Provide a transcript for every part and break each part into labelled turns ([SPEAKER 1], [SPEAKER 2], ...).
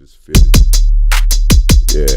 [SPEAKER 1] Just feel it. Yeah,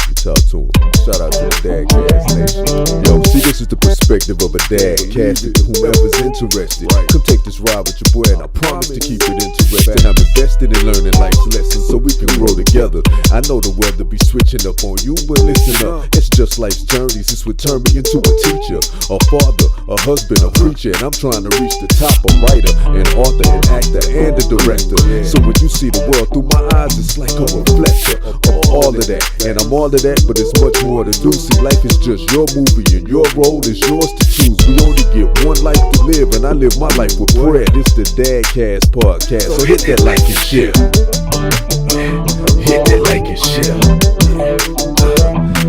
[SPEAKER 1] you talk to him. Shout out to the DadCast Nation. Yo, see, this is the perspective of a dad. Cast it to whomever's interested. Come take this ride with your boy, and I promise to keep it interesting. I'm invested in learning life's lessons so we can grow together. I know the weather be switching up on you, but listen up. It's just life's journeys. This would turn me into a teacher, a father, a husband, a preacher, and I'm trying to reach the top. A writer, an author, an actor, and a director. So when you see the world through my eyes, it's like a reflector of all of that. And I'm all of that, but it's much more to do. See, life is just your movie, and your role is yours to choose. We only get one life to live, and I live my life with prayer. This the DadCast Podcast, so hit that like and share. Hit that like and share.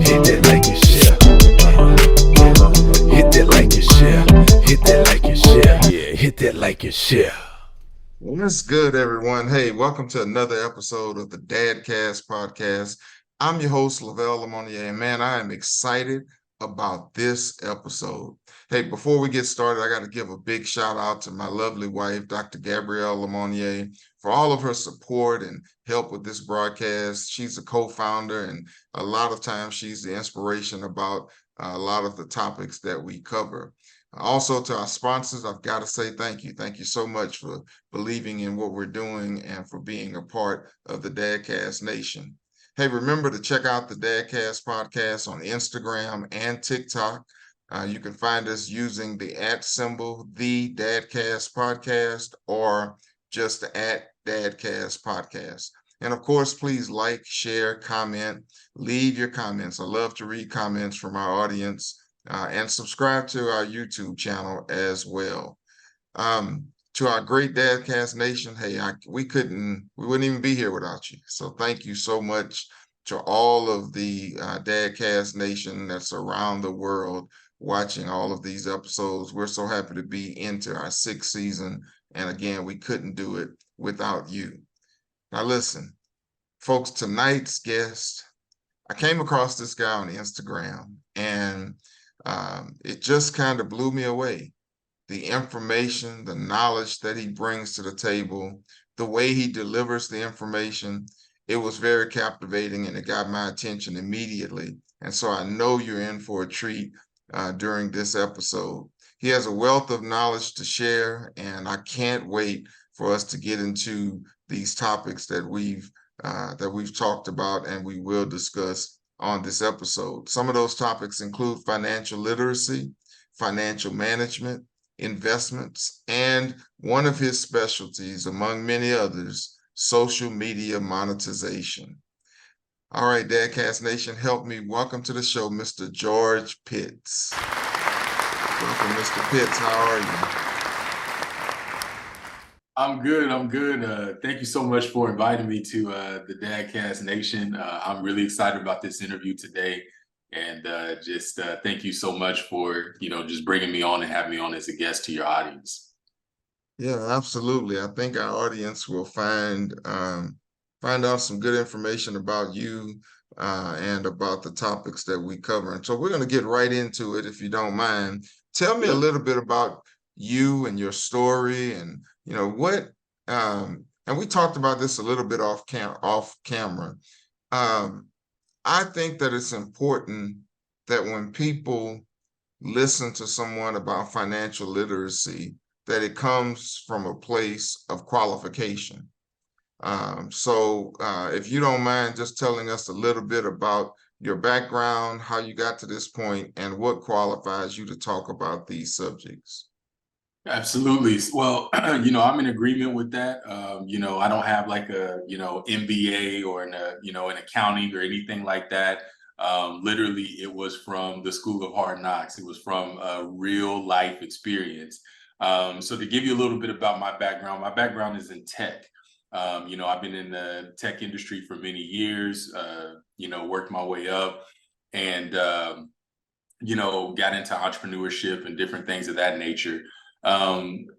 [SPEAKER 1] Hit that like and share. Hit that like and share. Hit that like and share. Yeah, hit that like and share.
[SPEAKER 2] What's good, everyone? Hey, welcome to another episode of the DadCast Podcast. I'm your host, Lavelle Lemonier, and man, I am excited about this episode. Hey, before we get started, I got to give a big shout out to my lovely wife, Dr. Lavelle Lemonier, for all of her support and help with this broadcast. She's a co-founder, and a lot of times she's the inspiration about a lot of the topics that we cover. Also, to our sponsors, I've got to say thank you. Thank you so much for believing in what we're doing and for being a part of the DadCast Nation. Hey, remember to check out the DadCast Podcast on Instagram and TikTok. You can find us using the @ the DadCast Podcast, or just the @DadCast Podcast. And of course, please like, share, comment, leave your comments. I love to read comments from our audience. And subscribe to our YouTube channel as well. To our great DadCast Nation, hey, we wouldn't even be here without you. So thank you so much to all of the DadCast Nation that's around the world watching all of these episodes. We're so happy to be into our 6th season. And again, we couldn't do it without you. Now listen, folks, tonight's guest, I came across this guy on Instagram, and it just kind of blew me away. The information, the knowledge that he brings to the table, the way he delivers the information, it was very captivating, and it got my attention immediately. And so I know you're in for a treat during this episode. He has a wealth of knowledge to share, and I can't wait for us to get into these topics that we've talked about and we will discuss on this episode. Some of those topics include financial literacy, financial management, investments, and one of his specialties, among many others, social media monetization. All right, DadCast Nation, help me welcome to the show, Mr. George Pitts. Welcome, Mr. Pitts. How are you?
[SPEAKER 3] I'm good. Thank you so much for inviting me to the DadCast Nation. I'm really excited about this interview today, and just thank you so much for just bringing me on and having me on as a guest to your audience.
[SPEAKER 2] Yeah, absolutely. I think our audience will find out some good information about you and about the topics that we cover. And so we're going to get right into it, if you don't mind. Tell me a little bit about you and your story, and what, and we talked about this a little bit off camera. I think that it's important that when people listen to someone about financial literacy, that it comes from a place of qualification. So if you don't mind just telling us a little bit about your background, how you got to this point, and what qualifies you to talk about these subjects.
[SPEAKER 3] Absolutely. Well, I'm in agreement with that. I don't have like a, MBA or an accounting or anything like that. Literally, it was from the School of Hard Knocks. It was from a real life experience. So to give you a little bit about my background is in tech. I've been in the tech industry for many years, worked my way up, and, got into entrepreneurship and different things of that nature.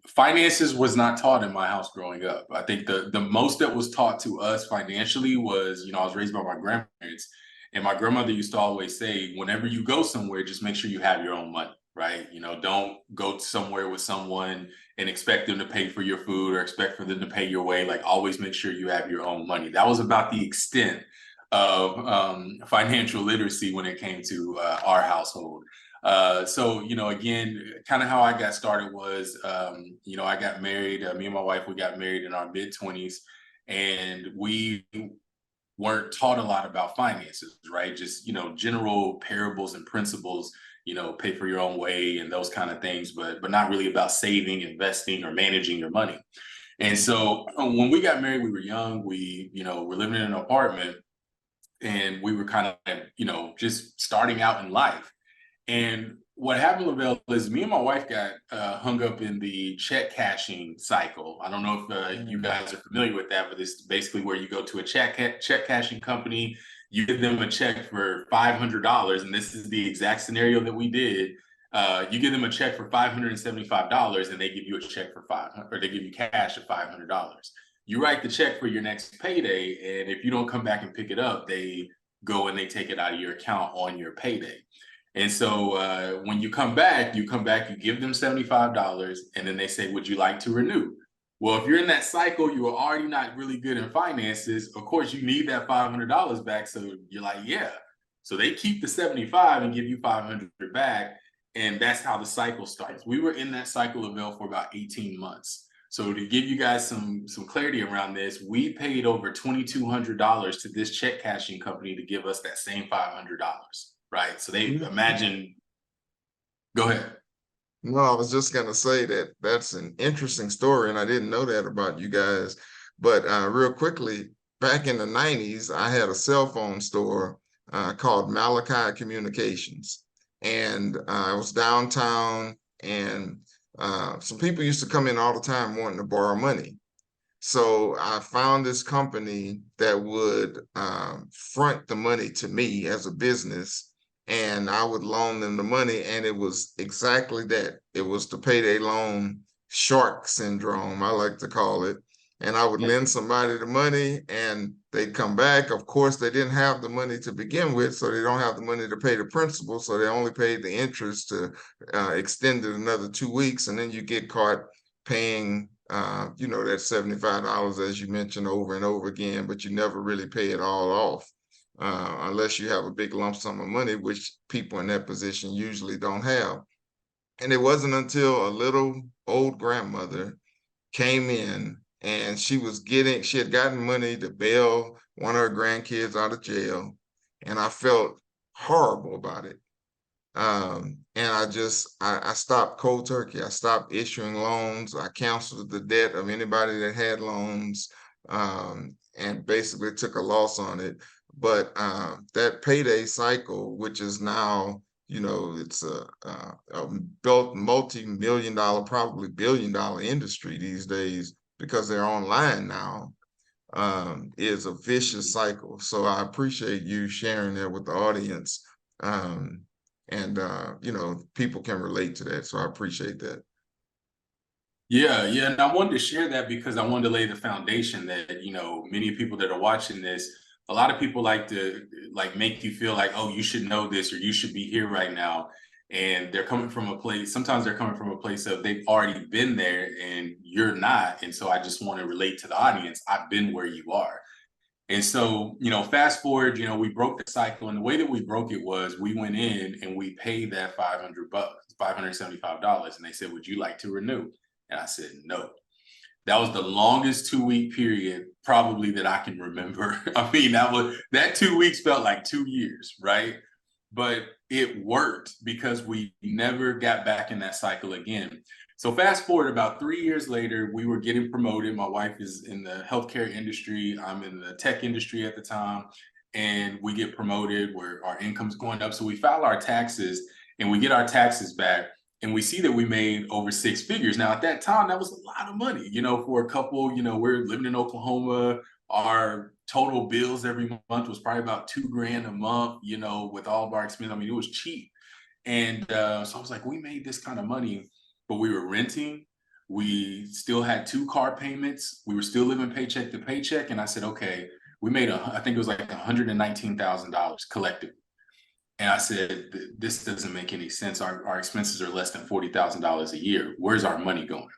[SPEAKER 3] Finances was not taught in my house growing up. I think the most that was taught to us financially was, I was raised by my grandparents, and my grandmother used to always say, whenever you go somewhere, just make sure you have your own money, right? Don't go somewhere with someone and expect them to pay for your food or expect for them to pay your way. Like, always make sure you have your own money. That was about the extent of financial literacy when it came to our household. So, again, kind of how I got started was, I got married, me and my wife, we got married in our mid-20s, and we weren't taught a lot about finances, right? Just, general parables and principles, pay for your own way and those kind of things, but not really about saving, investing, or managing your money. And so when we got married, we were young, we, were living in an apartment, and we were kind of, just starting out in life. And what happened, Lavelle, is me and my wife got hung up in the check cashing cycle. I don't know if you guys are familiar with that, but this is basically where you go to a check cashing company, you give them a check for $500, and this is the exact scenario that we did. You give them a check for $575, and they give you a check for $500, or they give you cash of $500. You write the check for your next payday, and if you don't come back and pick it up, they go and they take it out of your account on your payday. And so when you come back, you give them $75, and then they say, would you like to renew? Well, if you're in that cycle, you are already not really good in finances. Of course, you need that $500 back. So you're like, yeah. So they keep the 75 and give you 500 back. And that's how the cycle starts. We were in that cycle of Lavelle for about 18 months. So to give you guys some clarity around this, we paid over $2,200 to this check cashing company to give us that same $500. Right. So they imagine. Go ahead.
[SPEAKER 2] No, I was just going to say that that's an interesting story, and I didn't know that about you guys. But real quickly, back in the 90s, I had a cell phone store called Malachi Communications. And I was downtown, and some people used to come in all the time wanting to borrow money. So I found this company that would front the money to me as a business, and I would loan them the money, and it was exactly that. It was the payday loan shark syndrome, I like to call it. And I would lend somebody the money, and they'd come back. Of course, they didn't have the money to begin with, so they don't have the money to pay the principal, so they only paid the interest to extend it another 2 weeks, and then you get caught paying that $75, as you mentioned, over and over again, but you never really pay it all off. Unless you have a big lump sum of money, which people in that position usually don't have. And it wasn't until a little old grandmother came in, and she had gotten money to bail one of her grandkids out of jail. And I felt horrible about it. And I stopped cold turkey. I stopped issuing loans. I canceled the debt of anybody that had loans, and basically took a loss on it. But that payday cycle, which is now, it's a built multi-million dollar, probably billion-dollar industry these days because they're online now, is a vicious cycle. So I appreciate you sharing that with the audience. People can relate to that. So I appreciate that.
[SPEAKER 3] Yeah. And I wanted to share that because I wanted to lay the foundation that, many people that are watching this, a lot of people like to make you feel like, oh, you should know this, or you should be here right now. And they're coming from a place, sometimes they're coming from a place of they've already been there and you're not. And so I just want to relate to the audience. I've been where you are. And so, fast forward, we broke the cycle. And the way that we broke it was we went in and we paid that $575. And they said, would you like to renew? And I said, no. That was the longest 2-week period probably that I can remember. I mean, that 2 weeks felt like 2 years, right? But it worked because we never got back in that cycle again. So fast forward about 3 years later, we were getting promoted. My wife is in the healthcare industry. I'm in the tech industry at the time. And we get promoted where our income's going up. So we file our taxes and we get our taxes back. And we see that we made over 6 figures. Now, at that time, that was a lot of money, for a couple, we're living in Oklahoma. Our total bills every month was probably about $2,000 a month, with all of our expenses. I mean, it was cheap. And so I was like, we made this kind of money, but we were renting. We still had 2 car payments. We were still living paycheck to paycheck. And I said, okay, we made I think it was like $119,000 collectively. And I said, this doesn't make any sense. Our expenses are less than $40,000 a year. Where's our money going?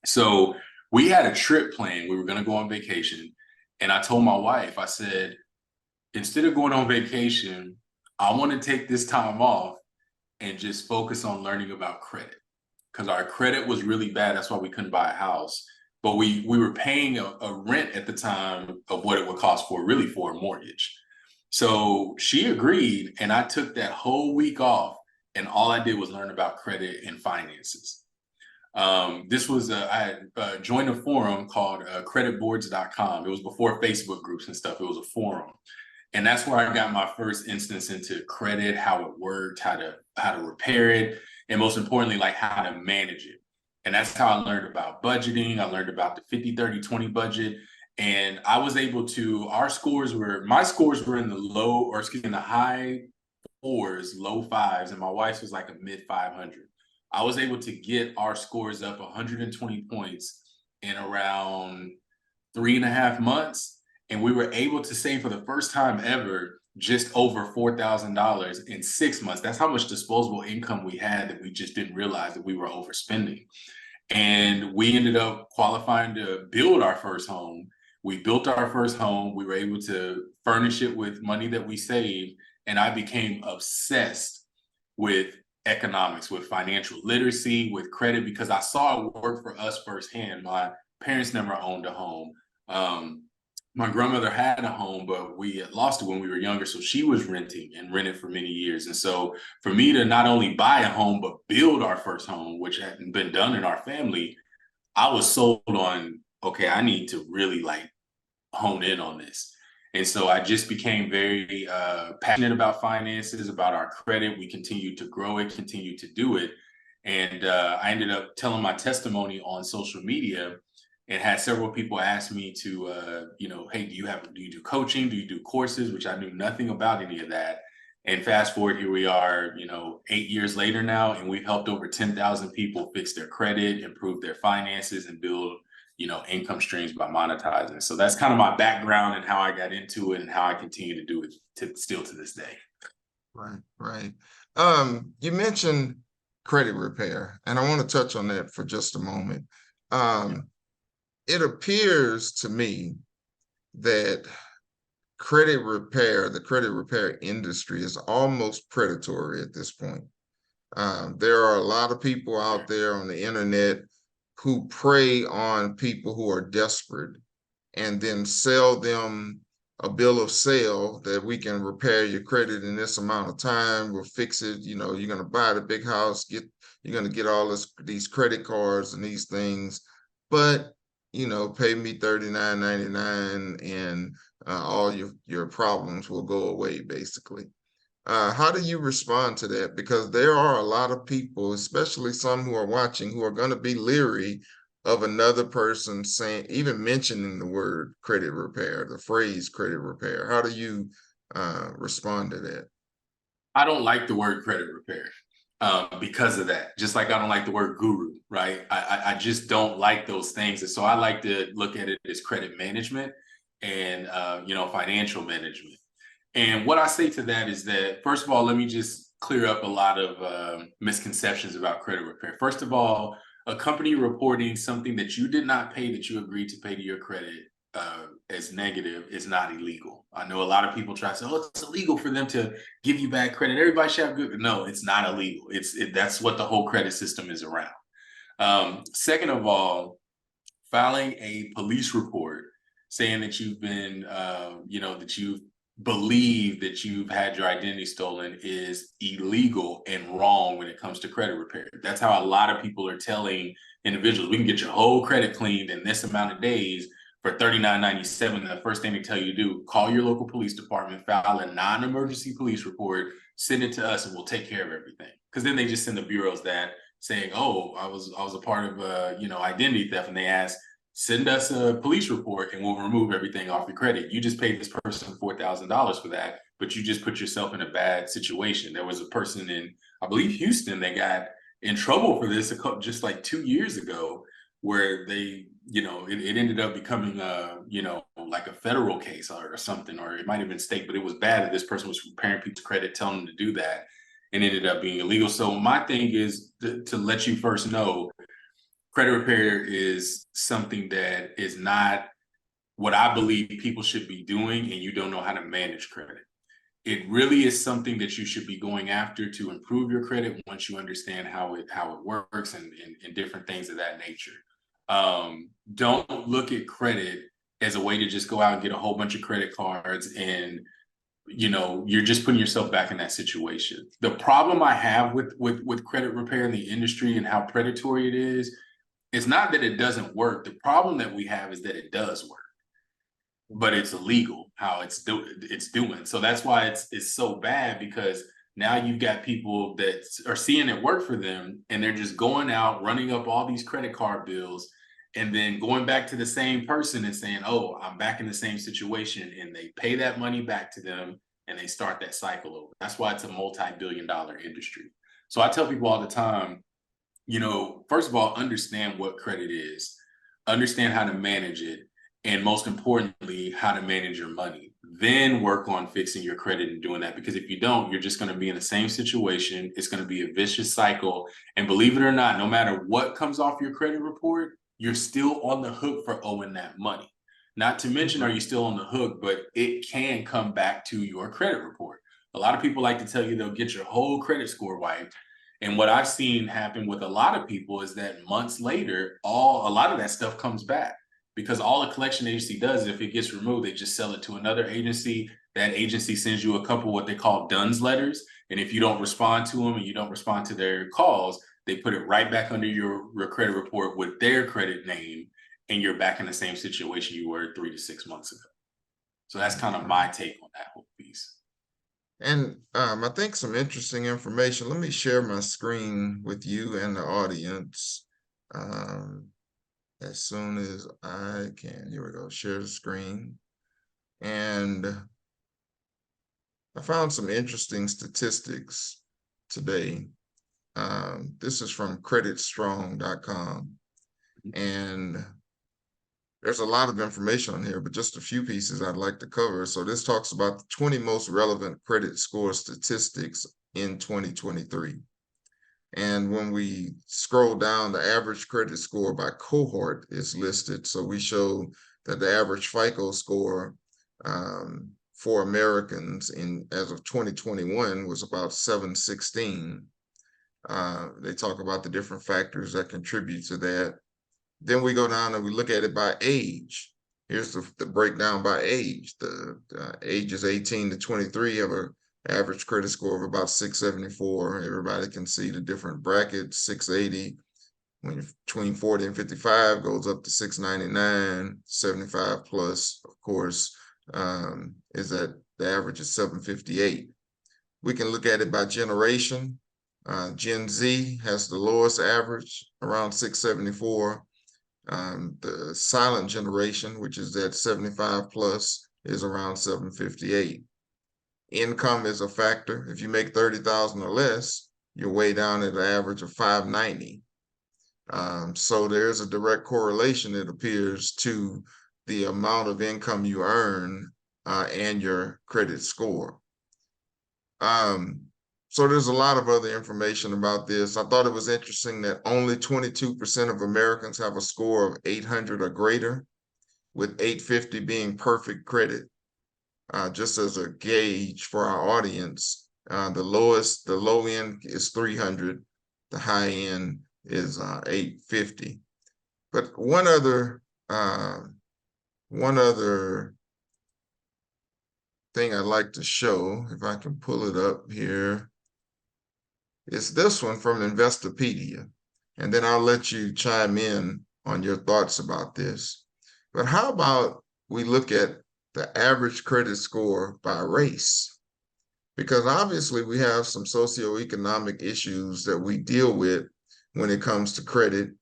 [SPEAKER 3] So we had a trip planned. We were going to go on vacation. And I told my wife, I said, instead of going on vacation, I want to take this time off and just focus on learning about credit, because our credit was really bad. That's why we couldn't buy a house. But we were paying a rent at the time of what it would cost for a mortgage. So she agreed, and I took that whole week off, and all I did was learn about credit and finances. This was I had joined a forum called creditboards.com. It was before Facebook groups and stuff. It was a forum. And that's where I got my first instance into credit, how it worked, how to repair it, and most importantly, like how to manage it. And that's how I learned about budgeting. I learned about the 50-30-20 budget. And I was able to, my scores were in the high fours, low fives, and my wife's was like a mid 500. I was able to get our scores up 120 points in around 3.5 months. And we were able to save for the first time ever just over $4,000 in 6 months. That's how much disposable income we had that we just didn't realize that we were overspending. And we ended up qualifying to build our first home. We built our first home. We were able to furnish it with money that we saved. And I became obsessed with economics, with financial literacy, with credit, because I saw it work for us firsthand. My parents never owned a home. My grandmother had a home, but we had lost it when we were younger. So she was renting and rented for many years. And so for me to not only buy a home, but build our first home, which hadn't been done in our family, I was sold on, okay, I need to really like hone in on this. And so I just became very passionate about finances, about our credit. We continued to grow it, continued to do it. And I ended up telling my testimony on social media, and had several people ask me to, hey, do you do coaching? Do you do courses? Which I knew nothing about any of that. And fast forward, here we are, 8 years later now, and we've helped over 10,000 people fix their credit, improve their finances, and build, income streams by monetizing. So that's kind of my background and how I got into it and how I continue to do it still to this day.
[SPEAKER 2] Right. You mentioned credit repair, and I want to touch on that for just a moment. It appears to me that the credit repair industry is almost predatory at this point. There are a lot of people out there on the internet who prey on people who are desperate and then sell them a bill of sale that we can repair your credit in this amount of time. We'll fix it. You're going to buy the big house, you're going to get all these credit cards and these things, but pay me $39.99 and all your problems will go away, basically. How do you respond to that? Because there are a lot of people, especially some who are watching, who are going to be leery of another person even mentioning the word credit repair, the phrase credit repair. How do you respond to that?
[SPEAKER 3] I don't like the word credit repair. Because of that, just like I don't like the word guru, right? I just don't like those things. And so I like to look at it as credit management and, financial management. And what I say to that is that, first of all, let me just clear up a lot of misconceptions about credit repair. First of all, a company reporting something that you did not pay, that you agreed to pay to your credit as negative, is not illegal. I know a lot of people try to say, it's illegal for them to give you bad credit. Everybody should have good. No, it's not illegal. That's what the whole credit system is around. Second of all, filing a police report saying that you've been, that you believe that you've had your identity stolen is illegal and wrong when it comes to credit repair. That's how a lot of people are telling individuals, we can get your whole credit cleaned in this amount of days for $39.97. The first thing they tell you to do, call your local police department, file a non-emergency police report, send it to us, and we'll take care of everything. Because then they just send the bureaus that saying, I was a part of identity theft, and they ask, send us a police report and we'll remove everything off your credit. You just paid this person $4,000 for that, but you just put yourself in a bad situation. There was a person in, I believe, Houston that got in trouble for this just like 2 years ago, where they it ended up becoming like a federal case or something, or it might have been state, but it was bad that this person was repairing people's credit, telling them to do that, and ended up being illegal. So my thing is to let you first know, credit repair is something that is not what I believe people should be doing, and you don't know how to manage credit. It really is something that you should be going after to improve your credit once you understand how it works and different things of that nature. Don't look at credit as a way to just go out and get a whole bunch of credit cards and you're just putting yourself back in that situation. The problem I have with credit repair in the industry and how predatory it is, it's not that it doesn't work. The problem that we have is that it does work, but it's illegal how it's doing. So that's why it's so bad, because now you've got people that are seeing it work for them, and they're just going out, running up all these credit card bills, and then going back to the same person and saying, oh, I'm back in the same situation. And they pay that money back to them, and they start that cycle over. That's why it's a multi-billion-dollar industry. So I tell people all the time, first of all, understand what credit is, understand how to manage it, and most importantly, how to manage your money. Then work on fixing your credit and doing that. Because if you don't, you're just going to be in the same situation. It's going to be a vicious cycle. And believe it or not, no matter what comes off your credit report, you're still on the hook for owing that money. Not to mention, are you still on the hook, but it can come back to your credit report. A lot of people like to tell you they'll get your whole credit score wiped. And what I've seen happen with a lot of people is that months later, a lot of that stuff comes back. Because all a collection agency does, if it gets removed, they just sell it to another agency. That agency sends you a couple what they call DUNS letters. And if you don't respond to them and you don't respond to their calls, they put it right back under your credit report with their credit name, and you're back in the same situation you were 3 to 6 months ago. So that's kind of my take on that whole piece.
[SPEAKER 2] And I think some interesting information. Let me share my screen with you and the audience. As soon as I can. Here we go, share the screen. And I found some interesting statistics today. This is from creditstrong.com. And there's a lot of information on here, but just a few pieces I'd like to cover. So this talks about the 20 most relevant credit score statistics in 2023. And when we scroll down, the average credit score by cohort is listed. So we show that the average FICO score for Americans as of 2021 was about 716. They talk about the different factors that contribute to that. Then we go down and we look at it by age. Here's the breakdown by age. The ages 18 to 23 have an average credit score of about 674. Everybody can see the different brackets. 680, between 40 and 55 goes up to 699. 75 plus, of course, is that the average is 758. We can look at it by generation. Gen Z has the lowest average, around 674. The silent generation, which is that 75 plus, is around 758. Income is a factor. If you make 30,000 or less, you're way down at an average of 590. So there's a direct correlation, it appears, to the amount of income you earn and your credit score. So there's a lot of other information about this. I thought it was interesting that only 22% of Americans have a score of 800 or greater, with 850 being perfect credit. Just as a gauge for our audience, the low end is 300, the high end is 850. But one other thing I'd like to show, if I can pull it up here, is this one from Investopedia, and then I'll let you chime in on your thoughts about this. But how about we look at the average credit score by race? Because obviously we have some socioeconomic issues that we deal with when it comes to credit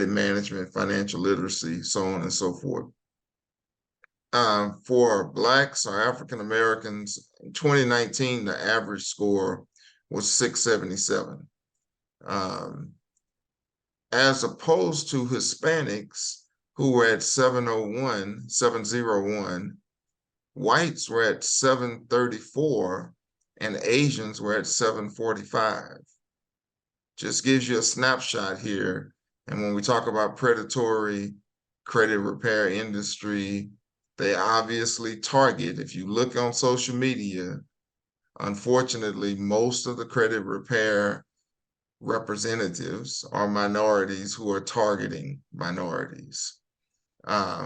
[SPEAKER 2] management, financial literacy, so on and so forth. For Blacks or African Americans, in 2019, the average score was 677. As opposed to Hispanics, who were at 701. Whites were at 734, and Asians were at 745. Just gives you a snapshot here. And when we talk about predatory credit repair industry, they obviously target, if you look on social media, unfortunately, most of the credit repair representatives are minorities who are targeting minorities.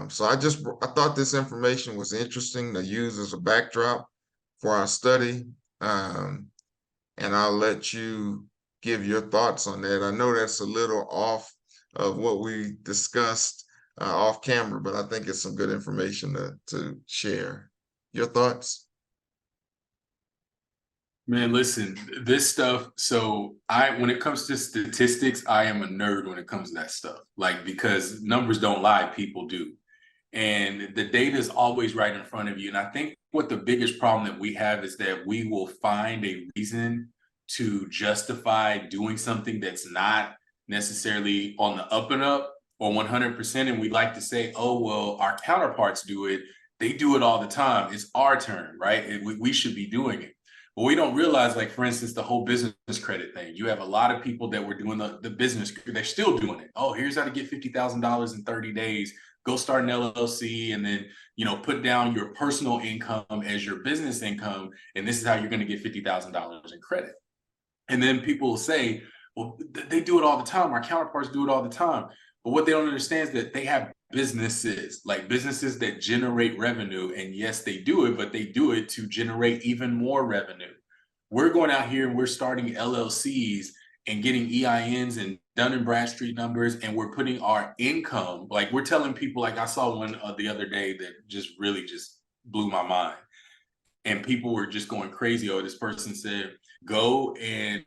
[SPEAKER 2] So I thought this information was interesting to use as a backdrop for our study. And I'll let you give your thoughts on that. I know that's a little off of what we discussed off camera, but I think it's some good information to share. Your thoughts?
[SPEAKER 3] Man, listen, this stuff. So when it comes to statistics, I am a nerd when it comes to that stuff. Like, because numbers don't lie, people do. And the data is always right in front of you. And I think what the biggest problem that we have is that we will find a reason to justify doing something that's not necessarily on the up and up or 100%. And we like to say, oh, well, our counterparts do it. They do it all the time. It's our turn, right? And we should be doing it. But we don't realize, like, for instance, the whole business credit thing. You have a lot of people that were doing the business, they're still doing it. Oh, here's how to get $50,000 in 30 days. Go start an LLC and then, put down your personal income as your business income. And this is how you're going to get $50,000 in credit. And then people will say, well, they do it all the time. Our counterparts do it all the time. But what they don't understand is that they have businesses that generate revenue. And yes, they do it, but they do it to generate even more revenue. We're going out here and we're starting LLCs and getting EINs and Dun & Bradstreet numbers, and we're putting our income, like, we're telling people, like, I saw one the other day that just really just blew my mind. And people were just going crazy. Oh, this person said, go and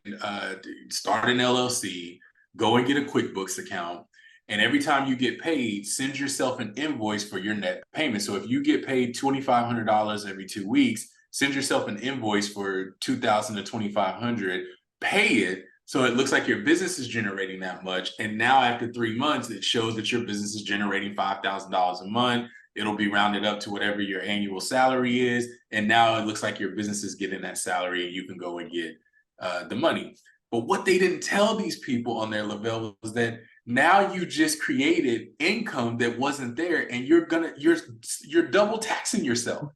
[SPEAKER 3] start an LLC, go and get a QuickBooks account. And every time you get paid, send yourself an invoice for your net payment. So if you get paid $2,500 every 2 weeks, send yourself an invoice for $2,000 to $2,500, pay it. So it looks like your business is generating that much. And now after 3 months, it shows that your business is generating $5,000 a month. It'll be rounded up to whatever your annual salary is. And now it looks like your business is getting that salary and you can go and get the money. But what they didn't tell these people on their Lavelle was that now you just created income that wasn't there, and you're double taxing yourself.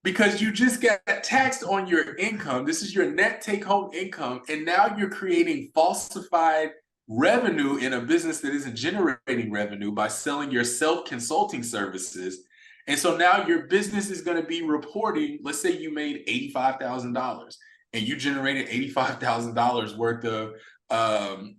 [SPEAKER 3] Because you just got taxed on your income. This is your net take-home income. And now you're creating falsified revenue in a business that isn't generating revenue by selling your self-consulting services. And so now your business is going to be reporting, let's say you made $85,000 and you generated $85,000 worth of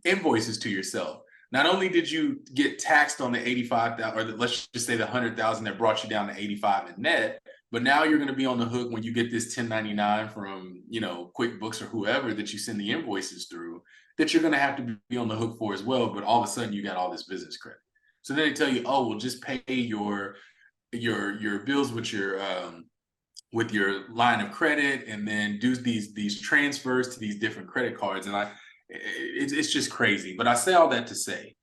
[SPEAKER 3] invoices to yourself. Not only did you get taxed on the $85,000, or let's just say the $100,000 that brought you down to $85,000 in net, but now you're going to be on the hook when you get this 1099 from, QuickBooks or whoever that you send the invoices through, that you're going to have to be on the hook for as well. But all of a sudden you got all this business credit. So then they tell you, oh, well, just pay your bills with your line of credit, and then do these transfers to these different credit cards. And it's just crazy. But I say all that to say,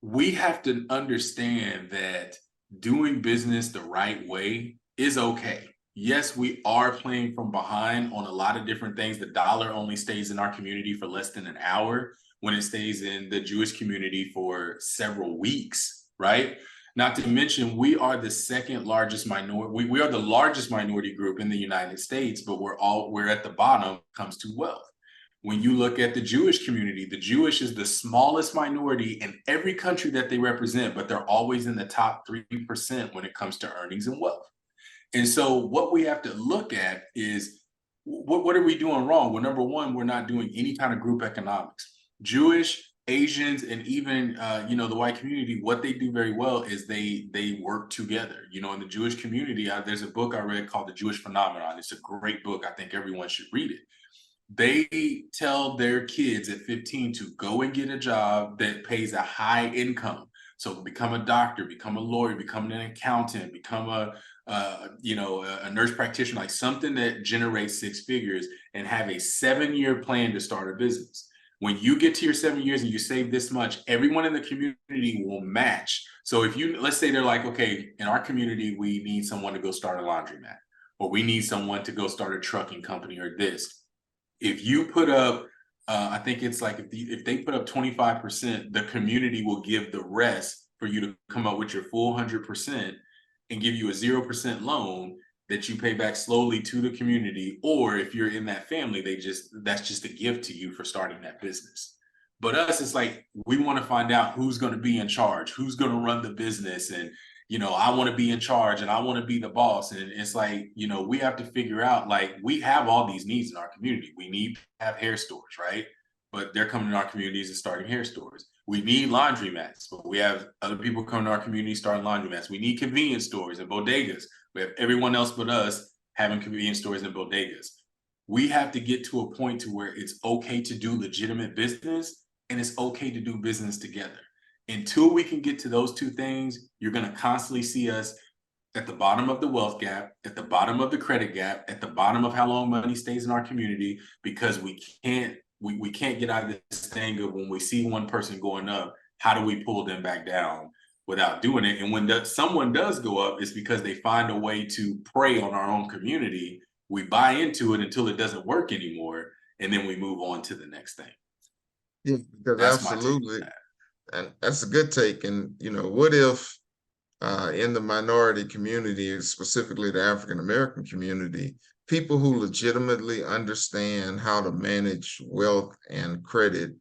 [SPEAKER 3] we have to understand that doing business the right way is okay. Yes, we are playing from behind on a lot of different things. The dollar only stays in our community for less than an hour, when it stays in the Jewish community for several weeks, right? Not to mention, we are the second largest minority. We are the largest minority group in the United States, but we're at the bottom when it comes to wealth. When you look at the Jewish community, the Jewish is the smallest minority in every country that they represent, but they're always in the top 3% when it comes to earnings and wealth. And so what we have to look at is, what are we doing wrong? Well, number one, we're not doing any kind of group economics. Jewish, Asians, and even the white community, what they do very well is they work together. In the Jewish community, there's a book I read called The Jewish Phenomenon. It's a great book. I think everyone should read it. They tell their kids at 15 to go and get a job that pays a high income. So become a doctor, become a lawyer, become an accountant, become a nurse practitioner, like something that generates 6 figures, and have a 7-year plan to start a business. When you get to your 7 years and you save this much, everyone in the community will match. So if you, let's say they're like, okay, in our community, we need someone to go start a laundromat, or we need someone to go start a trucking company or this. If you put up, I think it's like if they put up 25%, the community will give the rest for you to come up with your full 100% and give you a 0% loan that you pay back slowly to the community. Or if you're in that family, that's just a gift to you for starting that business. But us, it's like, we want to find out who's going to be in charge, who's going to run the business. And, I want to be in charge and I want to be the boss. And it's like, we have to figure out, like, we have all these needs in our community. We need to have hair stores, right? But they're coming to our communities and starting hair stores. We need laundromats, but we have other people coming to our community starting laundromats. We need convenience stores and bodegas. We have everyone else but us having convenience stores and bodegas. We have to get to a point to where it's okay to do legitimate business and it's okay to do business together. Until we can get to those two things, you're going to constantly see us at the bottom of the wealth gap, at the bottom of the credit gap, at the bottom of how long money stays in our community, because we can't get out of this thing of, when we see one person going up, how do we pull them back down without doing it? And when someone does go up, it's because they find a way to prey on our own community. We buy into it until it doesn't work anymore, and then we move on to the next thing.
[SPEAKER 2] Yeah, because absolutely. And that's a good take. And, what if in the minority community, specifically the African-American community, people who legitimately understand how to manage wealth and credit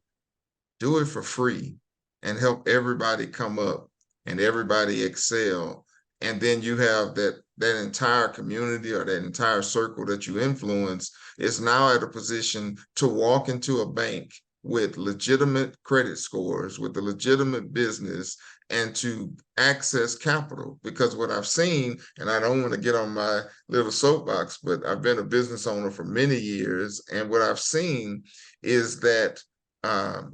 [SPEAKER 2] do it for free and help everybody come up and everybody excel. And then you have that entire community or that entire circle that you influence is now at a position to walk into a bank with legitimate credit scores, with a legitimate business, and to access capital. Because what I've seen, and I don't want to get on my little soapbox, but I've been a business owner for many years, and what I've seen is that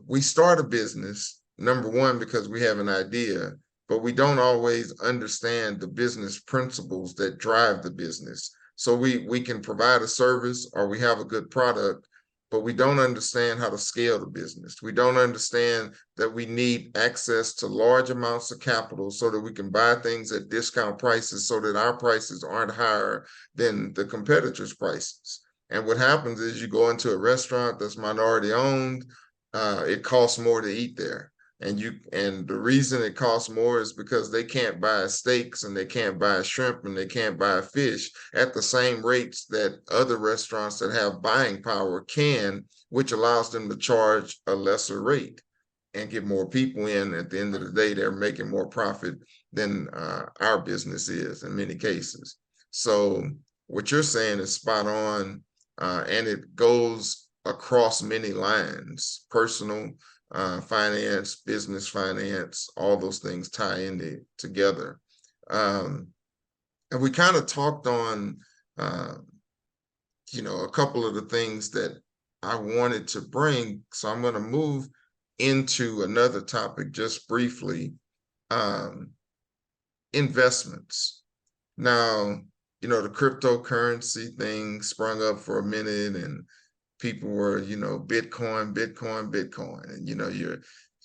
[SPEAKER 2] we start a business, number one, because we have an idea, but we don't always understand the business principles that drive the business. So we can provide a service or we have a good product, but we don't understand how to scale the business. We don't understand that we need access to large amounts of capital so that we can buy things at discount prices so that our prices aren't higher than the competitors' prices. And what happens is you go into a restaurant that's minority owned, it costs more to eat there. And the reason it costs more is because they can't buy steaks and they can't buy shrimp and they can't buy fish at the same rates that other restaurants that have buying power can, which allows them to charge a lesser rate and get more people in. At the end of the day, they're making more profit than our business is in many cases. So what you're saying is spot on, and it goes across many lines: personal finance, business finance, all those things tie in together. And we kind of talked on, a couple of the things that I wanted to bring. So I'm going to move into another topic just briefly, investments. Now, the cryptocurrency thing sprung up for a minute, and people were, Bitcoin. And,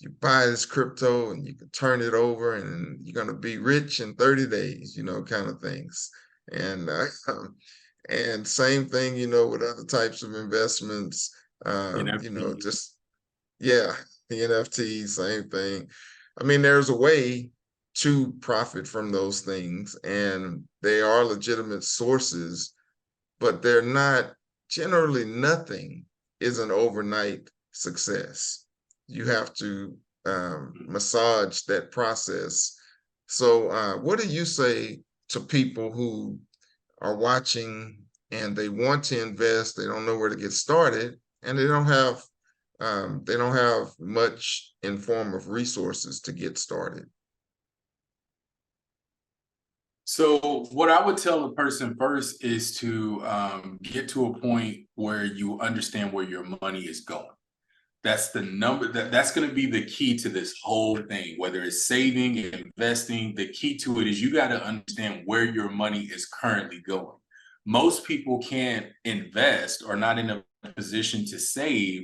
[SPEAKER 2] you buy this crypto and you can turn it over and you're going to be rich in 30 days, kind of things. And same thing, with other types of investments, the NFTs, same thing. I mean, there's a way to profit from those things, and they are legitimate sources, but they're not. Generally, nothing is an overnight success. You have to massage that process. So what do you say to people who are watching and they want to invest, they don't know where to get started, and they don't have much in form of resources to get started?
[SPEAKER 3] So what I would tell a person first is to get to a point where you understand where your money is going. That's the number that's going to be the key to this whole thing, whether it's saving, investing. The key to it is you got to understand where your money is currently going. Most people can't invest or not in a position to save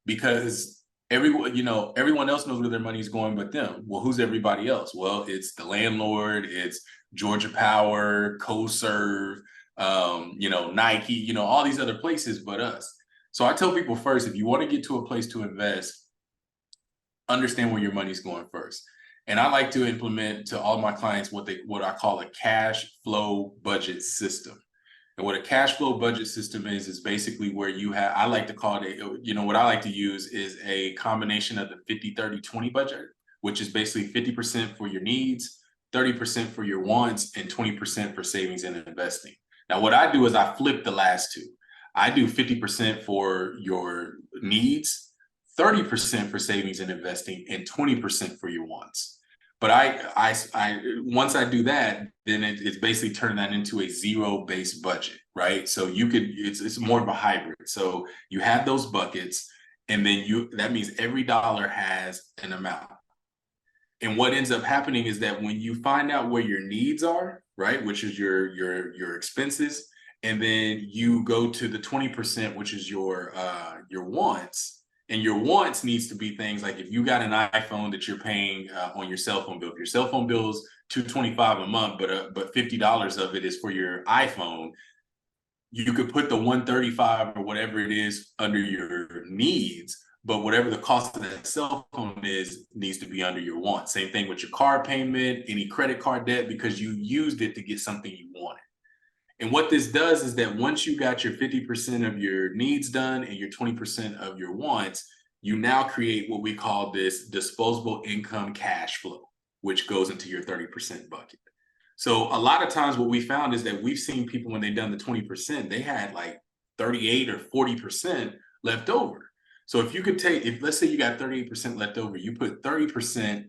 [SPEAKER 3] because everyone else knows where their money is going but them. Well, who's everybody else? Well, it's the landlord, it's Georgia Power, CoServe, Nike, all these other places but us. So I tell people first, if you want to get to a place to invest, understand where your money's going first. And I like to implement to all my clients what I call a cash flow budget system. And what a cash flow budget system is basically where you have, I like to call it, what I like to use is a combination of the 50-30-20 budget, which is basically 50% for your needs, 30% for your wants, and 20% for savings and investing. Now, what I do is I flip the last two. I do 50% for your needs, 30% for savings and investing, and 20% for your wants. But I once I do that, then it's basically turning that into a zero-based budget, right? So it's more of a hybrid. So you have those buckets, and then that means every dollar has an amount. And what ends up happening is that when you find out where your needs are, right, which is your expenses, and then you go to the 20%, which is your wants. And your wants needs to be things like if you got an iPhone that you're paying on your cell phone bill. If your cell phone bill is $225 a month, but $50 of it is for your iPhone, you could put the $135 or whatever it is under your needs. But whatever the cost of that cell phone is needs to be under your want. Same thing with your car payment, any credit card debt, because you used it to get something you wanted. And what this does is that once you got your 50% of your needs done and your 20% of your wants, you now create what we call this disposable income cash flow, which goes into your 30% bucket. So a lot of times what we found is that we've seen people when they've done the 20%, they had like 38 or 40% left over. So if let's say you got 38% left over, you put 30%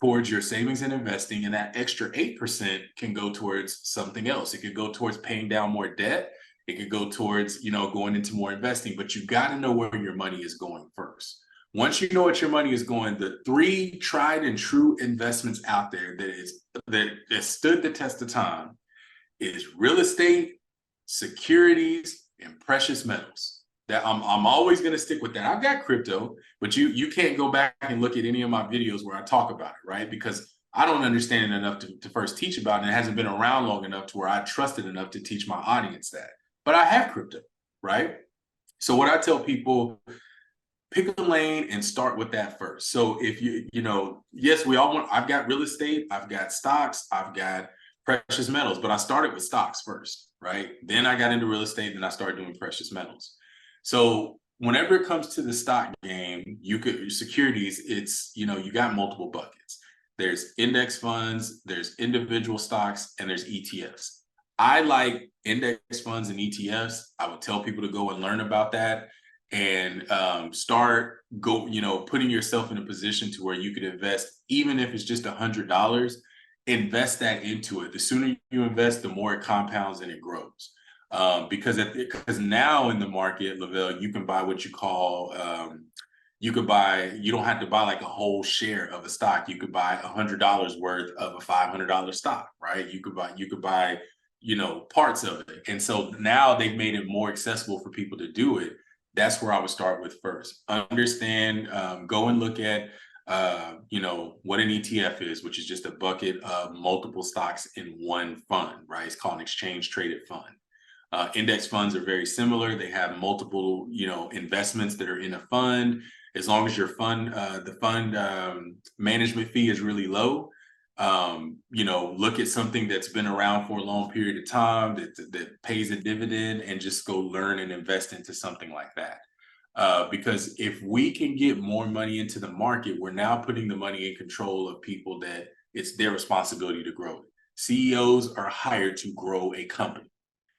[SPEAKER 3] towards your savings and investing, and that extra 8% can go towards something else. It could go towards paying down more debt. It could go towards, going into more investing, but you got to know where your money is going first. Once you know what your money is going, the 3 tried and true investments out there that stood the test of time is real estate, securities, and precious metals. That I'm always going to stick with that. I've got crypto, but you can't go back and look at any of my videos where I talk about it, right? Because I don't understand it enough to first teach about it. And it hasn't been around long enough to where I trusted enough to teach my audience that. But I have crypto, right? So what I tell people, pick a lane and start with that first. So if yes, I've got real estate, I've got stocks, I've got precious metals, but I started with stocks first, right? Then I got into real estate, and I started doing precious metals. So whenever it comes to the stock game, securities, it's, you got multiple buckets. There's index funds, there's individual stocks, and there's ETFs. I like index funds and ETFs. I would tell people to go and learn about that and putting yourself in a position to where you could invest, even if it's just $100, invest that into it. The sooner you invest, the more it compounds and it grows. Because now in the market, Lavelle, you can buy what you call, you don't have to buy like a whole share of a stock. You could buy $100 worth of a $500 stock, right? You could buy, parts of it. And so now they've made it more accessible for people to do it. That's where I would start with first. Understand, go and look at, what an ETF is, which is just a bucket of multiple stocks in one fund, right? It's called an exchange traded fund. Index funds are very similar. They have multiple, investments that are in a fund. As long as your fund, the fund management fee is really low, look at something that's been around for a long period of time that pays a dividend, and just go learn and invest into something like that. Because if we can get more money into the market, we're now putting the money in control of people that it's their responsibility to grow it. CEOs are hired to grow a company.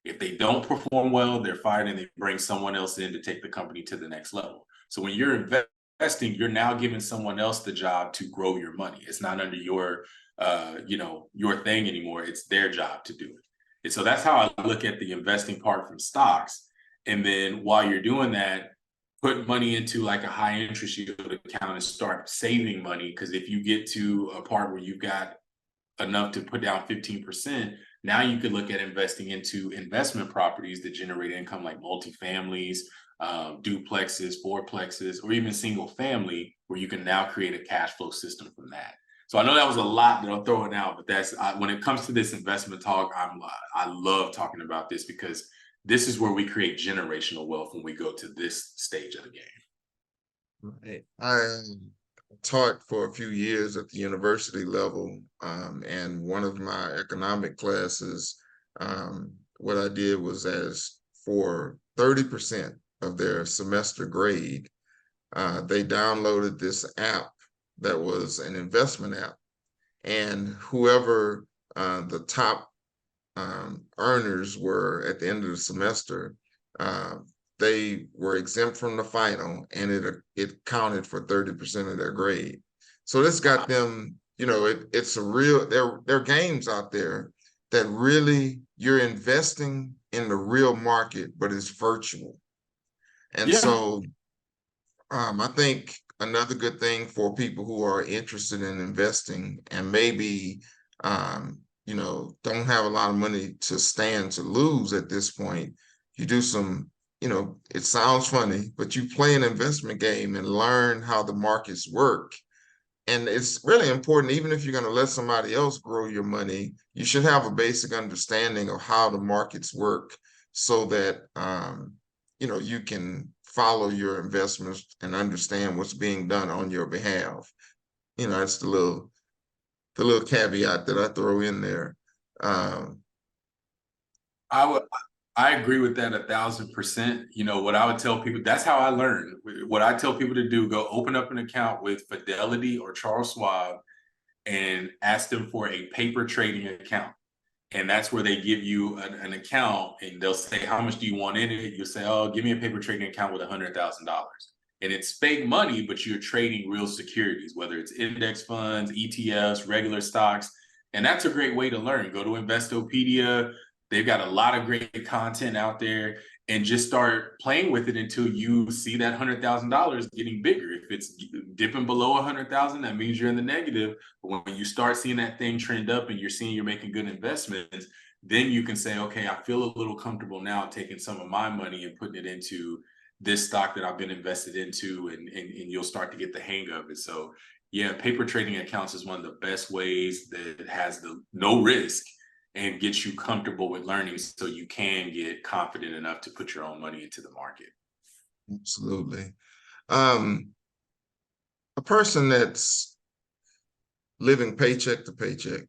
[SPEAKER 3] If they don't perform well, they're fired and they bring someone else in to take the company to the next level. So when you're investing, you're now giving someone else the job to grow your money. It's not under your thing anymore. It's their job to do it. And so that's how I look at the investing part from stocks. And then while you're doing that, put money into like a high interest yield account and start saving money. Because if you get to a part where you've got enough to put down 15%, now you could look at investing into investment properties that generate income, like multifamilies, duplexes, fourplexes, or even single family, where you can now create a cash flow system from that. So I know that was a lot that I'm throwing out, but that's when it comes to this investment talk, I love talking about this, because this is where we create generational wealth when we go to this stage of the game.
[SPEAKER 2] Right. I taught for a few years at the university level, and one of my economic classes, what I did was, as for 30% of their semester grade, they downloaded this app that was an investment app, and whoever the top earners were at the end of the semester, they were exempt from the final, and it counted for 30% of their grade. So this got them, it's a real, there are games out there that really, you're investing in the real market, but it's virtual. And so I think another good thing for people who are interested in investing and maybe don't have a lot of money to stand to lose at this point, you do some, it sounds funny, but you play an investment game and learn how the markets work. And it's really important, even if you're going to let somebody else grow your money, you should have a basic understanding of how the markets work, so that you can follow your investments and understand what's being done on your behalf. That's the little caveat that I throw in there.
[SPEAKER 3] I agree with that 1,000%. What I would tell people, that's how I learned. What I tell people to do, go open up an account with Fidelity or Charles Schwab and ask them for a paper trading account. And that's where they give you an account, and they'll say, how much do you want in it? You'll say, oh, give me a paper trading account with $100,000. And it's fake money, but you're trading real securities, whether it's index funds, ETFs, regular stocks. And that's a great way to learn. Go to Investopedia. They've got a lot of great content out there, and just start playing with it until you see that $100,000 getting bigger. If it's dipping below 100,000, that means you're in the negative. But when you start seeing that thing trend up and you're seeing you're making good investments, then you can say, okay, I feel a little comfortable now taking some of my money and putting it into this stock that I've been invested into, and you'll start to get the hang of it. So yeah, paper trading accounts is one of the best ways that has the no risk and gets you comfortable with learning, so you can get confident enough to put your own money into the market.
[SPEAKER 2] Absolutely. A person that's living paycheck to paycheck,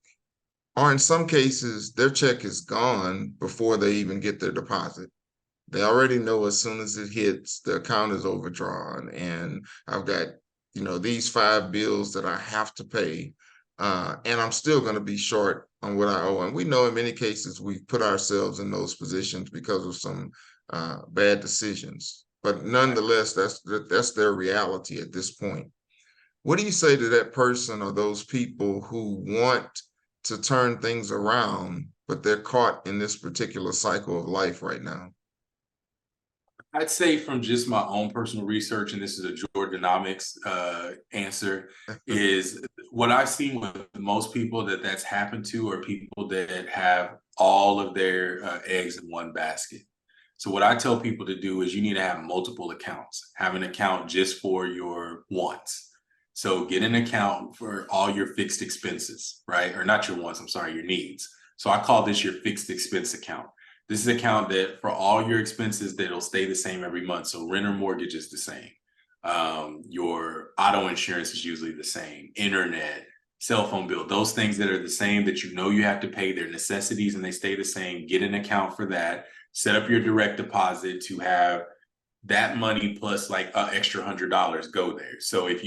[SPEAKER 2] or in some cases, their check is gone before they even get their deposit. They already know as soon as it hits, the account is overdrawn, and I've got, these 5 bills that I have to pay, and I'm still going to be short on what I owe. And we know in many cases we've put ourselves in those positions because of some bad decisions. But nonetheless, that's their reality at this point. What do you say to that person, or those people who want to turn things around, but they're caught in this particular cycle of life right now?
[SPEAKER 3] I'd say, from just my own personal research, and this is a Jordanomics answer, is what I've seen with most people that's happened to are people that have all of their eggs in one basket. So what I tell people to do is, you need to have multiple accounts. Have an account just for your wants. So get an account for all your fixed expenses, right? Or not your wants, I'm sorry, your needs. So I call this your fixed expense account. This is an account that for all your expenses, that'll stay the same every month. So rent or mortgage is the same. Your auto insurance is usually the same. Internet, cell phone bill, those things that are the same, that you have to pay, their necessities and they stay the same. Get an account for that. Set up your direct deposit to have that money plus like an extra $100 go there. So if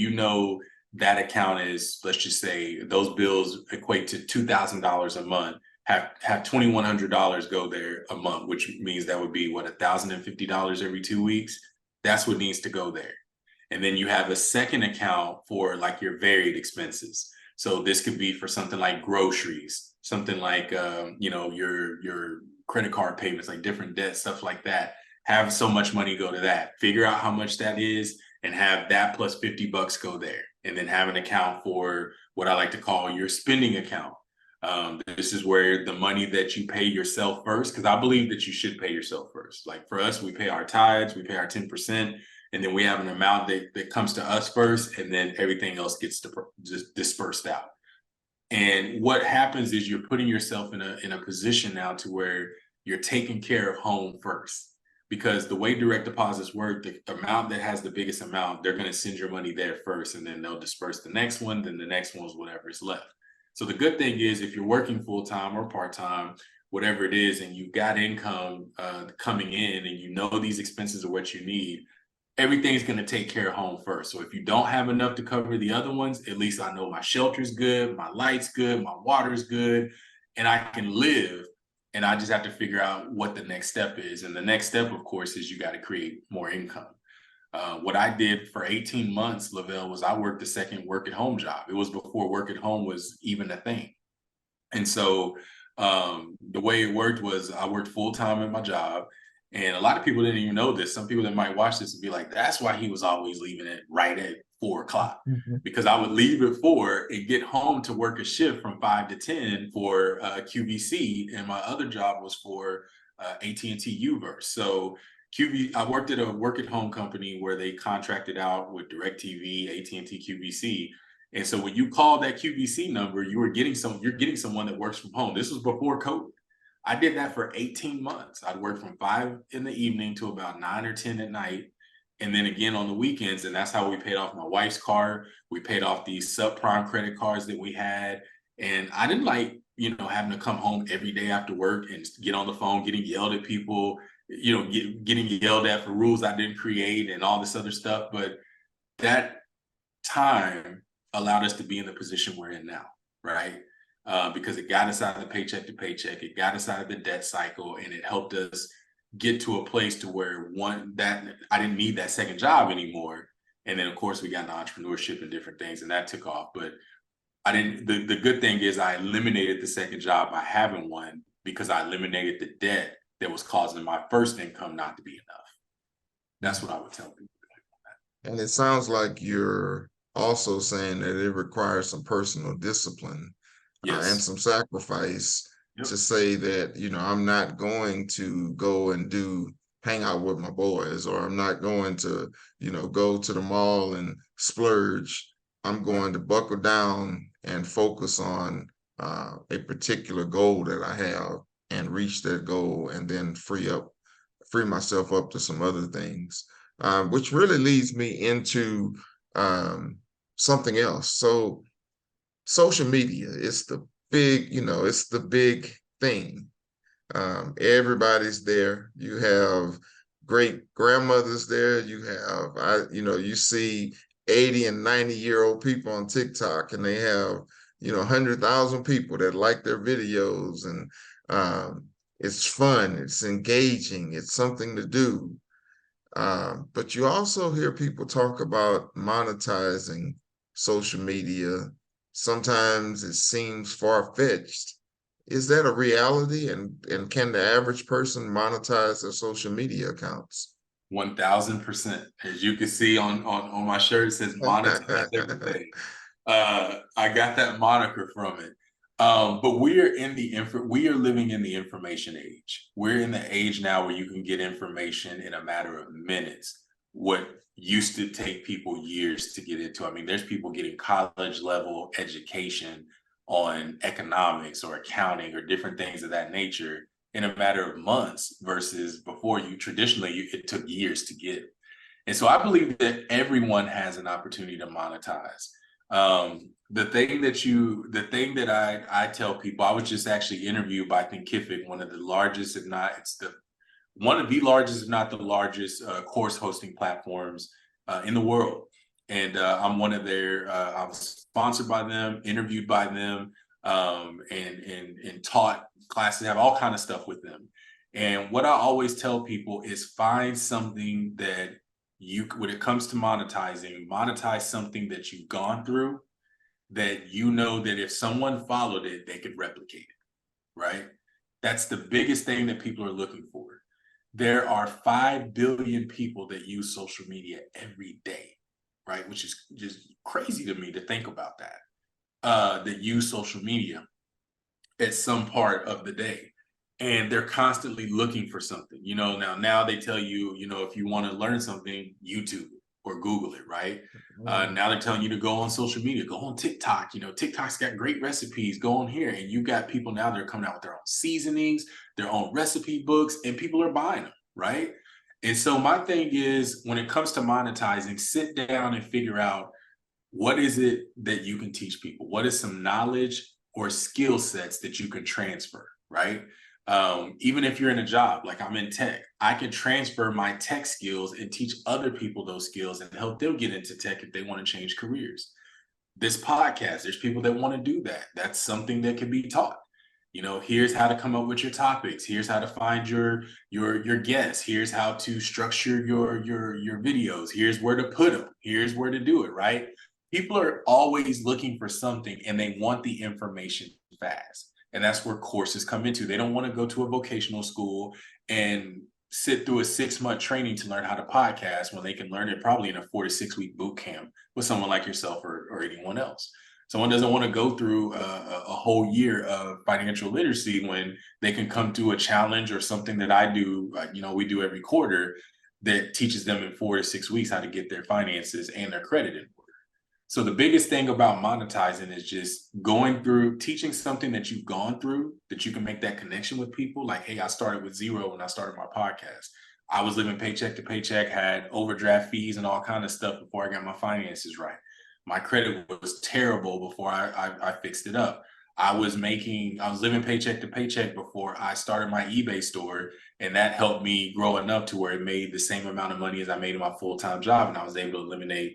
[SPEAKER 3] that account is, let's just say those bills equate to $2,000 a month, have $2,100 go there a month, which means that would be $1,050 every 2 weeks. That's what needs to go there. And then you have a second account for like your varied expenses. So this could be for something like groceries, something like your credit card payments, like different debt, stuff like that. Have so much money go to that. Figure out how much that is and have that plus $50 go there. And then have an account for what I like to call your spending account. This is where the money that you pay yourself first, because I believe that you should pay yourself first. Like for us, we pay our tithes, we pay our 10%, and then we have an amount that comes to us first, and then everything else gets just dispersed out. And what happens is you're putting yourself in a position now to where you're taking care of home first. Because the way direct deposits work, the amount that has the biggest amount, they're going to send your money there first, and then they'll disperse the next one, then the next one's whatever is left. So the good thing is if you're working full-time or part-time, whatever it is, and you've got income coming in and you know these expenses are what you need, everything's going to take care of home first. So if you don't have enough to cover the other ones, at least I know my shelter's good, my light's good, my water's good, and I can live. And I just have to figure out what the next step is. And the next step, of course, is you got to create more income. What I did for 18 months, Lavelle, was I worked a second work at home job. It was before work at home was even a thing. And so the way it worked was I worked full time at my job. And a lot of people didn't even know this. Some people that might watch this would be like, that's why he was always leaving it right at 4 o'clock.
[SPEAKER 4] Mm-hmm.
[SPEAKER 3] Because I would leave at 4 and get home to work a shift from 5 to 10 for QVC. And my other job was for AT&T Uverse. So I worked at a work at home company where they contracted out with DirecTV, AT&T, QVC. And so when you call that QVC number, you're getting someone that works from home. This was before COVID. I did that for 18 months. I'd work from 5 in the evening to about 9 or 10 at night. And then again on the weekends. And that's how we paid off my wife's car. We paid off these subprime credit cards that we had. And I didn't like, having to come home every day after work and get on the phone, getting yelled at people, getting yelled at for rules I didn't create and all this other stuff. But that time allowed us to be in the position we're in now, right? Because it got us out of the paycheck to paycheck, it got us out of the debt cycle, and it helped us get to a place to where I didn't need that second job anymore. And then of course we got into entrepreneurship and different things, and that took off. But the good thing is I eliminated the second job by having one, because I eliminated the debt that was causing my first income not to be enough. That's what I would tell people.
[SPEAKER 2] And it sounds like you're also saying that it requires some personal discipline.
[SPEAKER 3] Yes.
[SPEAKER 2] And some sacrifice. Yep. To say that, I'm not going to go and hang out with my boys, or I'm not going to, go to the mall and splurge. I'm going to buckle down and focus on a particular goal that I have and reach that goal, and then free myself up to some other things, which really leads me into something else. So social media is the big thing. Everybody's there. You have great grandmothers there. You have, you see 80 and 90-year-old people on TikTok, and they have, 100,000 people that like their videos, and it's fun, it's engaging, it's something to do. But you also hear people talk about monetizing social media. Sometimes it seems far-fetched. Is that a reality? And can the average person monetize their social media accounts?
[SPEAKER 3] 1000%. As you can see on my shirt, it says monetize everything. I got that moniker from it. But we are living in the information age. We're in the age now where you can get information in a matter of minutes. What used to take people years to get into. I mean, there's people getting college level education on economics or accounting or different things of that nature in a matter of months, versus before it took years to get. And so I believe that everyone has an opportunity to monetize. The thing that I tell people, I was just actually interviewed by Thinkific, one of the largest, if not the largest course hosting platforms in the world. And I'm one of their, I was sponsored by them, interviewed by them, and taught classes, have all kind of stuff with them. And what I always tell people is find something that when it comes to monetize something that you've gone through, that that if someone followed it, they could replicate it, right? That's the biggest thing that people are looking for. There are 5 billion people that use social media every day, right? Which is just crazy to me to think about that use social media. at some part of the day. And they're constantly looking for something. Now they tell you, if you want to learn something, YouTube or Google it, right? Now they're telling you to go on social media, go on TikTok. TikTok's got great recipes, go on here. And you got people now that are coming out with their own seasonings, their own recipe books, and people are buying them, right? And so my thing is, when it comes to monetizing, sit down and figure out, what is it that you can teach people? What is some knowledge or skill sets that you can transfer, right? Even if you're in a job, like I'm in tech, I can transfer my tech skills and teach other people those skills and help them get into tech if they want to change careers. This podcast, there's people that want to do that. That's something that can be taught. Here's how to come up with your topics. Here's how to find your guests. Here's how to structure your videos. Here's where to put them. Here's where to do it, right? People are always looking for something, and they want the information fast. And that's where courses come into. They don't want to go to a vocational school and sit through a 6-month training to learn how to podcast when they can learn it probably in a 4 to 6 week boot camp with someone like yourself or anyone else. Someone doesn't want to go through a whole year of financial literacy when they can come through a challenge or something that I do, we do every quarter, that teaches them in 4 to 6 weeks how to get their finances and their credit in order. So the biggest thing about monetizing is just going through, teaching something that you've gone through, that you can make that connection with people. Like, hey, I started with zero when I started my podcast. I was living paycheck to paycheck, had overdraft fees and all kind of stuff before I got my finances right. My credit was terrible before I fixed it up. I was living paycheck to paycheck before I started my eBay store, and that helped me grow enough to where it made the same amount of money as I made in my full-time job, and I was able to eliminate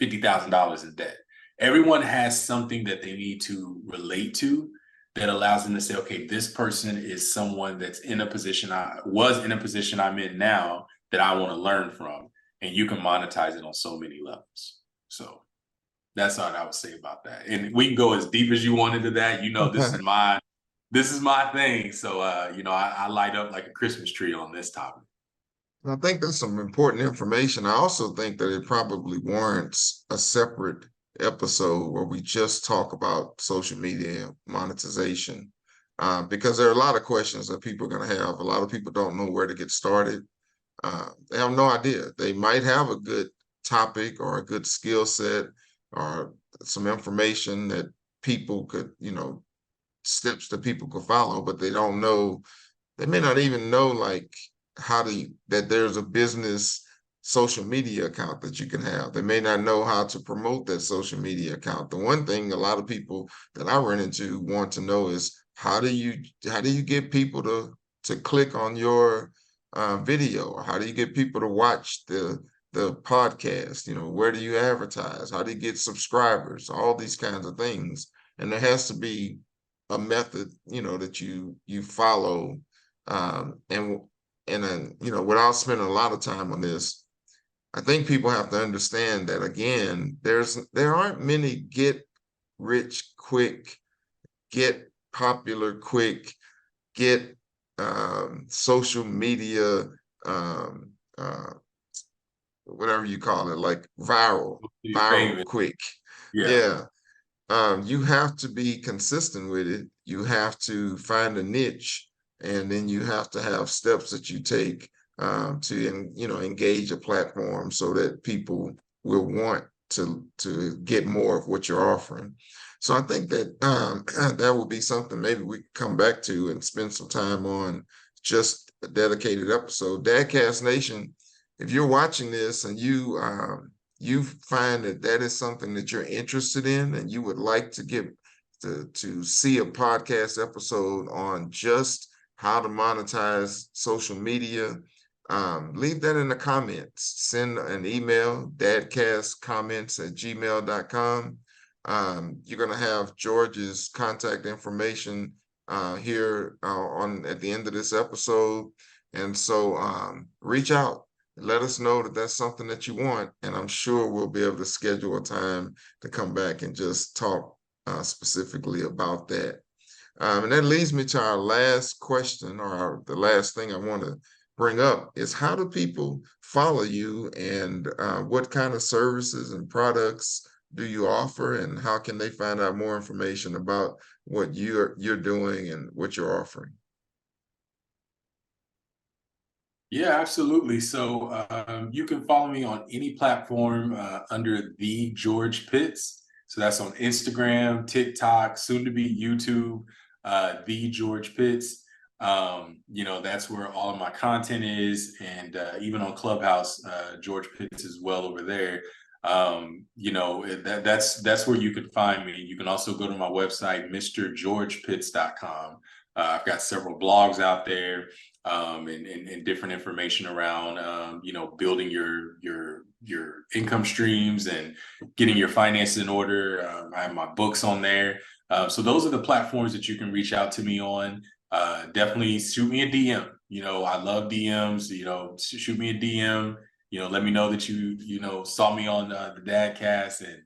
[SPEAKER 3] $50,000 in debt. Everyone has something that they need to relate to that allows them to say, okay, this person is someone that's in a position I'm in now that I want to learn from, and you can monetize it on so many levels. So that's all I would say about that. And we can go as deep as you want into that. This is my thing. So I light up like a Christmas tree on this topic.
[SPEAKER 2] I think that's some important information. I also think that it probably warrants a separate episode where we just talk about social media monetization, because there are a lot of questions that people are going to have. A lot of people don't know where to get started. They have no idea. They might have a good topic or a good skill set or some information that people could, steps that people could follow, but they don't know. They may not even know that there's a business social media account that you can have. They may not know how to promote that social media account. The one thing a lot of people that I run into want to know is how do you get people to click on your video? Or how do you get people to watch the podcast? Where do you advertise? How do you get subscribers? All these kinds of things. And there has to be a method, that you follow. And then, without spending a lot of time on this, I think people have to understand that, again, there aren't many get rich quick, get popular quick, get social media, whatever you call it, like viral quick. Yeah. You have to be consistent with it. You have to find a niche. And then you have to have steps that you take to engage a platform so that people will want to get more of what you're offering. So I think that that will be something maybe we can come back to and spend some time on, just a dedicated episode. DadCast Nation, if you're watching this and you find that is something that you're interested in and you would like to see a podcast episode on just how to monetize social media, leave that in the comments. Send an email, dadcastcomments@gmail.com. You're going to have George's contact information here at the end of this episode. And so reach out. Let us know that that's something that you want. And I'm sure we'll be able to schedule a time to come back and just talk specifically about that. And that leads me to our last question, or the last thing I want to bring up is, how do people follow you, and what kind of services and products do you offer, and how can they find out more information about what you're doing and what you're offering?
[SPEAKER 3] Yeah, absolutely. So you can follow me on any platform under The George Pitts. So that's on Instagram, TikTok, soon to be YouTube, The George Pitts. That's where all of my content is. And even on Clubhouse, George Pitts is well over there. That's where you can find me. You can also go to my website, mrgeorgepitts.com. I've got several blogs out there. And different information around, building your income streams and getting your finances in order. I have my books on there. So those are the platforms that you can reach out to me on. Definitely shoot me a DM. I love DMs. Shoot me a DM. Let me know that you saw me on the DadCast, and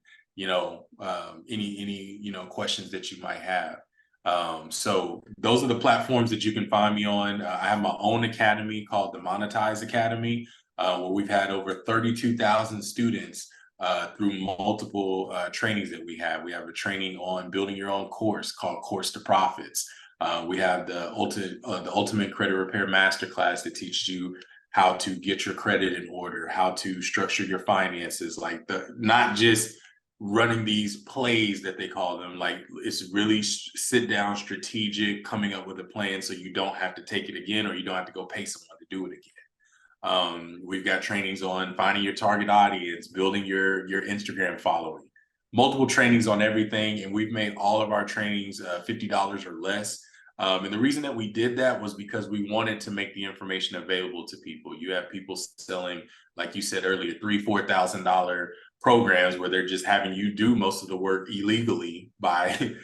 [SPEAKER 3] any questions that you might have. So those are the platforms that you can find me on. I have my own academy called the Monetizing Academy, where we've had over 32,000 students through multiple trainings that we have. We have a training on building your own course called Course to Profits. We have the Ultimate Credit Repair Masterclass that teaches you how to get your credit in order, how to structure your finances, not just running these plays that they call them. Like, it's really sit down, strategic, coming up with a plan so you don't have to take it again, or you don't have to go pay someone to do it again. We've got trainings on finding your target audience, building your Instagram following, multiple trainings on everything. And we've made all of our trainings $50 or less. And the reason that we did that was because we wanted to make the information available to people. You have people selling, like you said earlier, $3,000, $4,000 programs where they're just having you do most of the work illegally by,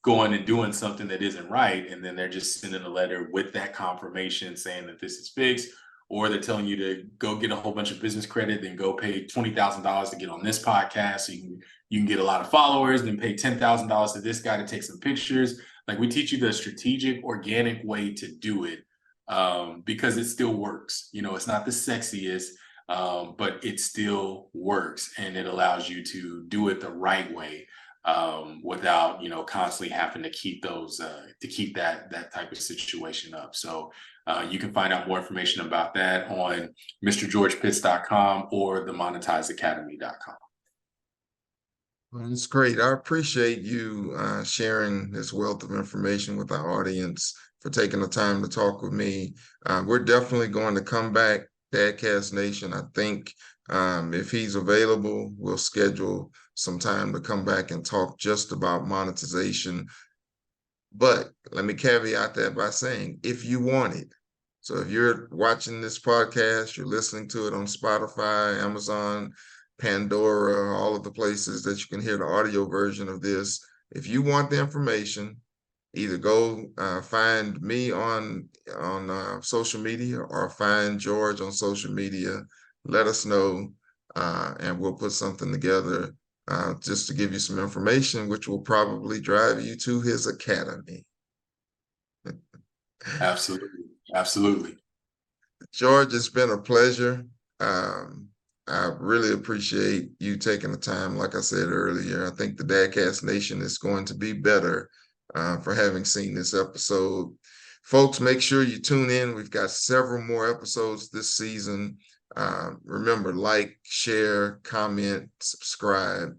[SPEAKER 3] going and doing something that isn't right. And then they're just sending a letter with that confirmation saying that this is fixed, or they're telling you to go get a whole bunch of business credit, then go pay $20,000 to get on this podcast so you can get a lot of followers, then pay $10,000 to this guy to take some pictures. Like, we teach you the strategic, organic way to do it, because it still works. It's not the sexiest, but it still works, and it allows you to do it the right way, without constantly having to keep that type of situation up. So you can find out more information about that on mrgeorgepitts.com or the monetizingacademy.com.
[SPEAKER 2] Well, it's great. I appreciate you sharing this wealth of information with our audience, for taking the time to talk with me. We're definitely going to come back, DadCast Nation. I think if he's available, we'll schedule some time to come back and talk just about monetization. But let me caveat that by saying, if you want it. So if you're watching this podcast, you're listening to it on Spotify, Amazon, Pandora, all of the places that you can hear the audio version of this. If you want the information, either go find me on social media, or find George on social media. Let us know, and we'll put something together just to give you some information, which will probably drive you to his academy.
[SPEAKER 3] Absolutely.
[SPEAKER 2] George, it's been a pleasure. I really appreciate you taking the time. Like I said earlier, I think the DadCast Nation is going to be better for having seen this episode. Folks, make sure you tune in. We've got several more episodes this season. Remember, like, share, comment, subscribe.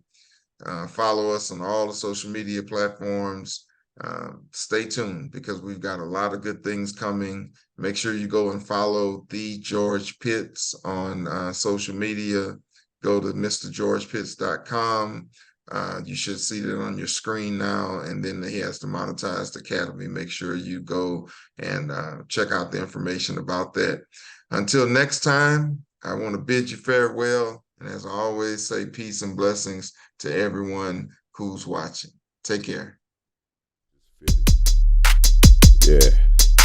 [SPEAKER 2] Follow us on all the social media platforms. Stay tuned, because we've got a lot of good things coming. Make sure you go and follow The George Pitts on social media. Go to mrgeorgepitts.com. You should see that on your screen now. And then he has the Monetized Academy. Make sure you go and check out the information about that. Until next time, I want to bid you farewell. And as I always say, peace and blessings to everyone who's watching. Take care.
[SPEAKER 1] Yeah,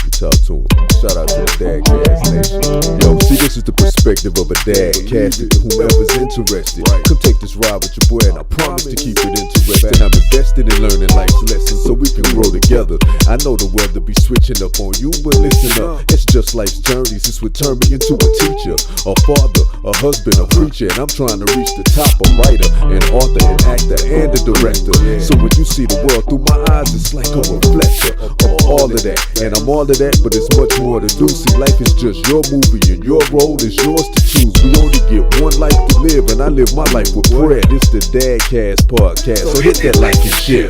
[SPEAKER 1] you talk to him. Shout out to the DadCast Nation. Yo, see, this is the perspective. perspective of a dad, cast it to whomever's interested. Come take this ride with your boy, and I promise to keep it interesting. I'm invested in learning life's lessons so we can grow together. I know the weather be switching up on you, but listen up, it's just life's journeys. This would turn me into a teacher, a father, a husband, a preacher, and I'm trying to reach the top. A writer, an author, an actor, and a director. So when you see the world through my eyes, it's like a reflector of all of that. And I'm all of that, but it's much more to do. See, life is just your movie, and your role is yours to choose. We only get one life to live, and I live my life with prayer. This the DadCast Podcast, so hit that like and share.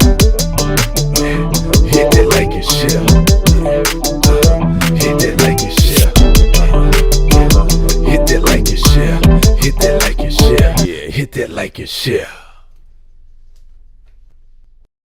[SPEAKER 1] Hit that like and share. Hit that like and share. Hit that like and share. Hit that like and share. Yeah, hit that like and share.